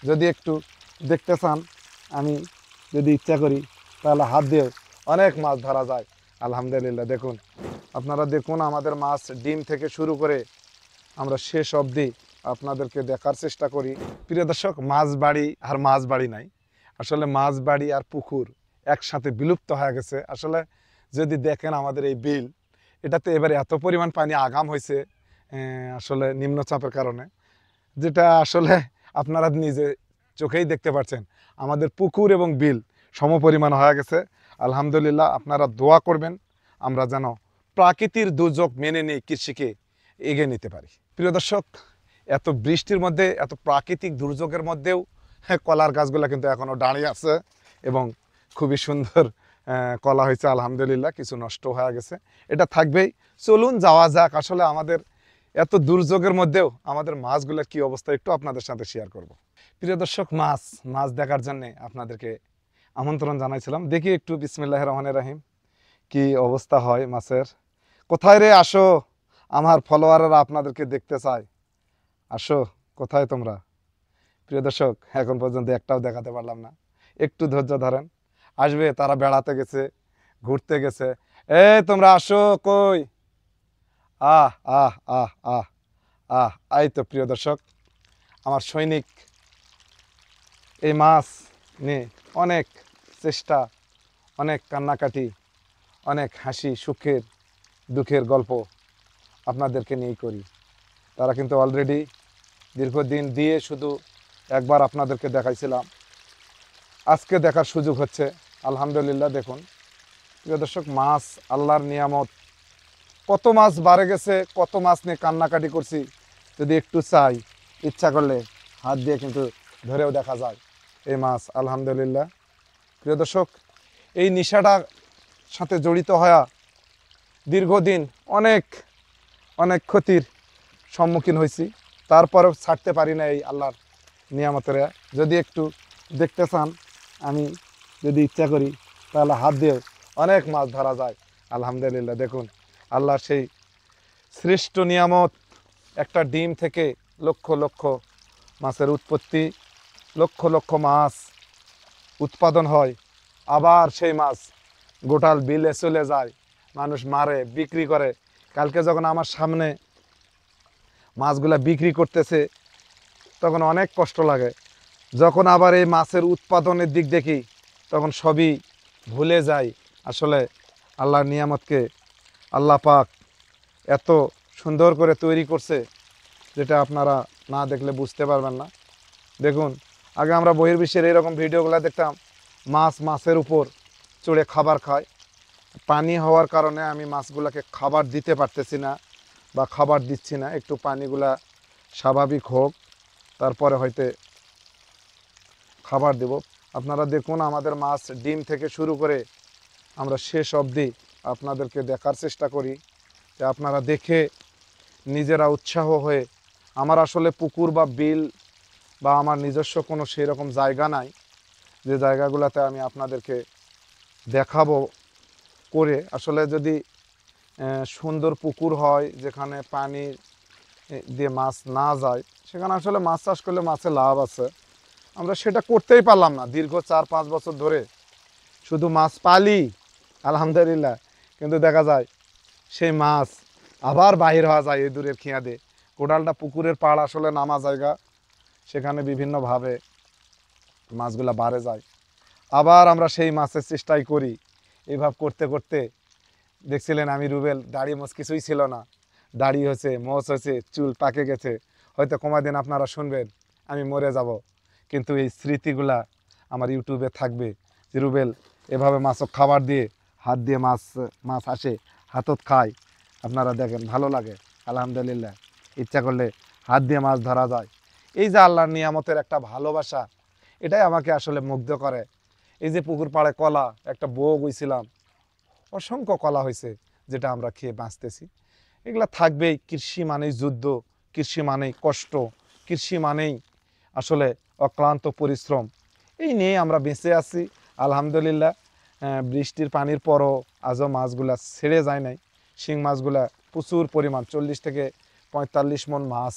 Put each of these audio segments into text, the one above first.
যদি একটু দেখতে চান, আমি যদি ইচ্ছা করি তাহলে হাত দিয়ে অনেক মাছ ধরা যায়। আলহামদুলিল্লাহ দেখুন, আপনারা দেখুন আমাদের মাছ ডিম থেকে শুরু করে আমরা শেষ অবধি আপনাদেরকে দেখার চেষ্টা করি। প্রিয় দর্শক, মাছ বাড়ি আর মাছ বাড়ি নাই, আসলে মাছ বাড়ি আর পুকুর একসাথে বিলুপ্ত হয়ে গেছে। আসলে যদি দেখেন আমাদের এই বিল, এটাতে এবারে এত পরিমাণ পানি আগাম হয়েছে আসলে নিম্নচাপের কারণে, যেটা আসলে আপনারা নিজে চোখেই দেখতে পাচ্ছেন। আমাদের পুকুর এবং বিল সমপরিমাণ হয়ে গেছে। আলহামদুলিল্লাহ, আপনারা দোয়া করবেন আমরা যেন প্রাকৃতিক দুর্যোগ মেনে নিয়ে কৃষিকে এগিয়ে নিতে পারি। প্রিয় দর্শক, এত বৃষ্টির মধ্যে, এত প্রাকৃতিক দুর্যোগের মধ্যেও কলার গাছগুলো কিন্তু এখনও দাঁড়িয়ে আছে এবং খুবই সুন্দর কলা হয়েছে। আলহামদুলিল্লাহ, কিছু নষ্ট হয়ে গেছে, এটা থাকবেই। চলুন যাওয়া যাক, আসলে আমাদের এত দুর্যোগের মধ্যেও আমাদের মাছগুলোর কি অবস্থা একটু আপনাদের সাথে শেয়ার করব। প্রিয় দর্শক, মাছ দেখার জন্য আপনাদেরকে আমন্ত্রণ জানাইছিলাম। দেখি একটু বিসমিল্লাহির রহমানির রহিম কি অবস্থা হয় মাছের। কোথায় রে, আসো, আমার ফলোয়াররা আপনাদেরকে দেখতে চায়, আসো, কোথায় তোমরা? প্রিয় দর্শক, এখন পর্যন্ত একটাও দেখাতে পারলাম না, একটু ধৈর্য ধরেন, আসবে। তারা বেড়াতে গেছে, ঘুরতে গেছে। তোমরা আসো, কই? আহ আহ আহ আহ এই তো প্রিয় দর্শক, আমার সৈনিক এই মাছ নিয়ে অনেক চেষ্টা, অনেক কান্নাকাটি, অনেক হাসি, সুখের দুঃখের গল্প আপনাদেরকে নিয়েই করি। তারা কিন্তু অলরেডি দীর্ঘদিন দিয়ে শুধু একবার আপনাদেরকে দেখাইছিলাম, আজকে দেখার সুযোগ হচ্ছে। আলহামদুলিল্লাহ দেখুন প্রিয় দর্শক, মাছ আল্লাহর নিয়ামত। কত মাছ বাড়ে গেছে, কত মাছ নিয়ে কান্নাকাটি করছি, যদি একটু চাই, ইচ্ছা করলে হাত দিয়ে কিন্তু ধরেও দেখা যায় এই মাছ। আলহামদুলিল্লাহ প্রিয় দর্শক, এই নেশাটার সাথে জড়িত হওয়া দীর্ঘদিন অনেক অনেক ক্ষতির সম্মুখীন হয়েছি, তারপরেও ছাড়তে পারি না এই আল্লাহর নিয়ামতের। যদি একটু দেখতে চান, আমি যদি ইচ্ছা করি তাহলে হাত দিয়ে অনেক মাছ ধরা যায়। আলহামদুলিল্লাহ দেখুন, আল্লাহর সেই শ্রেষ্ঠ নিয়ামত, একটা ডিম থেকে লক্ষ লক্ষ মাছের উৎপত্তি, লক্ষ লক্ষ মাছ উৎপাদন হয়, আবার সেই মাছ গোটাল বিলে চলে যায়, মানুষ মারে, বিক্রি করে। কালকে যখন আমার সামনে মাছগুলা বিক্রি করতেছে তখন অনেক কষ্ট লাগে। যখন আবার এই মাছের উৎপাদনের দিক দেখি তখন সবই ভুলে যাই। আসলে আল্লাহর নিয়ামতকে আল্লাহ পাক এত সুন্দর করে তৈরি করছে, যেটা আপনারা না দেখলে বুঝতে পারবেন না। দেখুন, আগে আমরা বহির্বিশ্বের এরকম ভিডিওগুলো দেখতাম, মাছের উপর চড়ে খাবার খায়। পানি হওয়ার কারণে আমি মাছগুলোকে খাবার দিতে পারতেছি না বা খাবার দিচ্ছি না, একটু পানিগুলা স্বাভাবিক হোক, তারপরে হয়তো খাবার দেব। আপনারা দেখুন আমাদের মাছ ডিম থেকে শুরু করে আমরা শেষ অবধি আপনাদেরকে দেখার চেষ্টা করি, যে আপনারা দেখে নিজেরা উৎসাহ হয়ে। আমার আসলে পুকুর বা বিল বা আমার নিজস্ব কোনো সেই রকম জায়গা নাই যে জায়গাগুলোতে আমি আপনাদেরকে দেখাবো করে। আসলে যদি সুন্দর পুকুর হয় যেখানে পানি দিয়ে মাছ না যায়, সেখানে আসলে মাছ চাষ করলে মাছের লাভ আছে। আমরা সেটা করতেই পারলাম না, দীর্ঘ 4-5 বছর ধরে শুধু মাছ পালি আলহামদুলিল্লাহ, কিন্তু দেখা যায় সেই মাছ আবার বাহির হওয়া যায় এই দূরের খেয়াদে। কোটালটা পুকুরের পাড় আসলে নামা জায়গা, সেখানে বিভিন্নভাবে মাছগুলা বাড়ে যায়, আবার আমরা সেই মাছের চেষ্টাই করি। এইভাবে করতে করতে দেখছিলেন আমি রুবেল, দাড়ি মোচ কিছুই ছিল না, দাড়ি হয়েছে, মোচ হয়েছে, চুল পাকে গেছে। হয়তো কমাদিন আপনারা শুনবেন আমি মরে যাব, কিন্তু এই স্মৃতিগুলা আমার ইউটিউবে থাকবে, যে রুবেল এভাবে মাছক খাবার দিয়ে হাত দিয়ে মাছ আসে, হাতত খায়, আপনারা দেখেন, ভালো লাগে। আলহামদুলিল্লাহ, ইচ্ছা করলে হাত দিয়ে মাছ ধরা যায়। এই যে আল্লাহর নিয়ামতের একটা ভালোবাসা, এটাই আমাকে আসলে মুগ্ধ করে। এই যে পুকুর পাড়ে কলা, একটা বউ গইছিলাম, অসংখ্য কলা হয়েছে, যেটা আমরা খেয়ে বাঁচতেছি। এগুলা থাকবেই। কৃষি মানেই যুদ্ধ, কৃষি মানেই কষ্ট, কৃষি মানেই আসলে অক্লান্ত পরিশ্রম। এই নিয়ে আমরা বেঁচে আছি আলহামদুলিল্লাহ। বৃষ্টির পানির পরও আজও মাছগুলা ছেড়ে যায় নাই। শিং মাছগুলা প্রচুর পরিমাণ, 40 থেকে 45 মন মাছ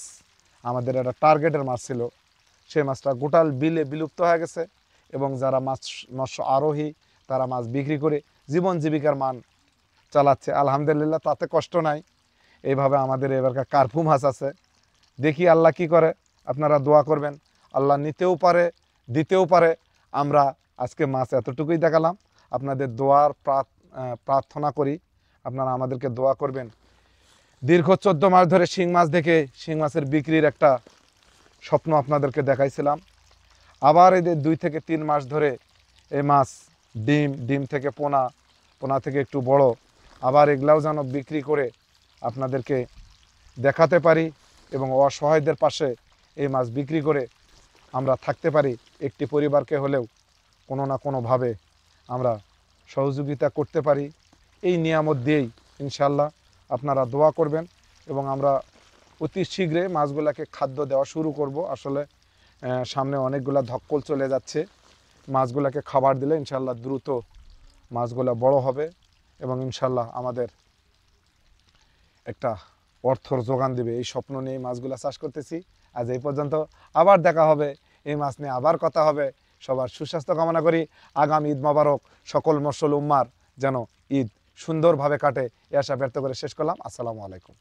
আমাদের একটা টার্গেটের মাছ ছিল, সেই মাছটা গোটাল বিলে বিলুপ্ত হয়ে গেছে এবং যারা মৎস্য আরোহী তারা মাছ বিক্রি করে জীবন জীবিকার মান চালাচ্ছে। আলহামদুলিল্লাহ, তাতে কষ্ট নাই। এইভাবে আমাদের এবারকার কার্পু মাছ আছে, দেখি আল্লাহ কি করে। আপনারা দোয়া করবেন, আল্লাহ নিতেও পারে দিতেও পারে। আমরা আজকে মাছ এতটুকুই দেখালাম, আপনাদের দোয়ার প্রার্থনা করি, আপনারা আমাদেরকে দোয়া করবেন। দীর্ঘ 14 মাস ধরে শিং মাছ দেখে শিং মাছের বিক্রির একটা স্বপ্ন আপনাদেরকে দেখাইছিলাম। আবার এদের 2 থেকে 3 মাস ধরে এই মাছ ডিম থেকে পোনা থেকে একটু বড়, আবার এগুলাও যেন বিক্রি করে আপনাদেরকে দেখাতে পারি এবং অসহায়দের পাশে এই মাছ বিক্রি করে আমরা থাকতে পারি। একটি পরিবারকে হলেও কোনো না কোনোভাবে আমরা সহযোগিতা করতে পারি। এই নিয়ামত দিয়েই ইনশাল্লাহ আপনারা দোয়া করবেন এবং আমরা অতি শীঘ্রই মাছগুলোকে খাদ্য দেওয়া শুরু করব। আসলে সামনে অনেকগুলা ধক্কল চলে যাচ্ছে, মাছগুলোকে খাবার দিলে ইনশাল্লাহ দ্রুত মাছগুলো বড় হবে এবং ইনশাল্লাহ আমাদের একটা অর্থর যোগান দেবে। এই স্বপ্ন নিয়ে মাছগুলো চাষ করতেছি। আজ এই পর্যন্ত, আবার দেখা হবে, এই মাছ নিয়ে আবার কথা হবে। সবার সুস্বাস্থ্য কামনা করি। আগামী ঈদ মোবারক। সকল মুসলিম উম্মার যেন ঈদ সুন্দরভাবে কাটে, এ আশা ব্যক্ত করে শেষ করলাম। আসসালামু আলাইকুম।